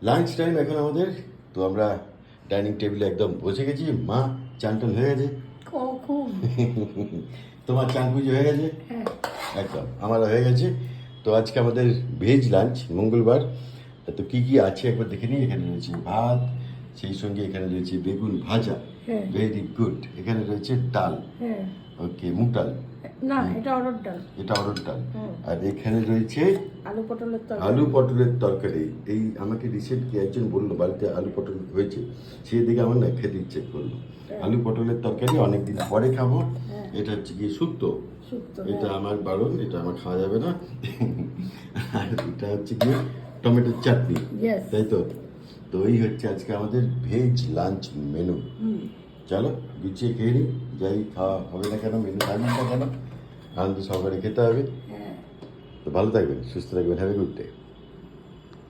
Lunch time এখন আমাদের। তো আমরা ডাইনিং টেবিলে একদম বসে গেছি। মা চান টান হয়ে গেছে? কখন? তোমার চান পুজো হয়ে গেছে? হ্যাঁ। একদম আমারও হয়ে গেছে। তো আজকে আমাদের ভেজ লাঞ্চ, মঙ্গলবার। তো কি কি আছে একবার দেখে নিই। এখানে রয়েছে ভাত, সেই সঙ্গে এখানে রয়েছে বেগুন ভাজা, হ্যাঁ। Very good. এখানে রয়েছে ডাল, হ্যাঁ। ওকে, মুগ ডাল, না, এটা অরহর ডাল। এটা অরহর ডাল। হুম। আর এখানে রয়েছে আলু পটলের তরকারি। আলু পটলের তরকারি। এই আমাকে রিসেন্ট কি একজন বললো বাড়িতে আলু পটল হয়েছে, সেই দিকে আমার না খেতে ইচ্ছে করলো। হ্যাঁ। আলু পটলের তরকারি অনেকদিন পরে খাবো। হ্যাঁ। এটা হচ্ছে কি শুক্তো, শুক্তো, এটা হ্যাঁ। আমার বারণ, এটা আমার খাওয়া যাবে না। আর এটা হচ্ছে কি টমেটোর চাটনি, Yes. তাই তো। তো এই হচ্ছে আজকে আমাদের ভেজ লাঞ্চ মেনু। হুম। চলো গুছিয়ে খেয়ে নিই, যাই খাওয়া হবে না কেন, মেনু থাকবে না কেন, আনন্দ সহকারে খেতে হবে। হ্যাঁ। তো ভালো থাকবেন, সুস্থ থাকবেন, হ্যাভ এ গুড ডে।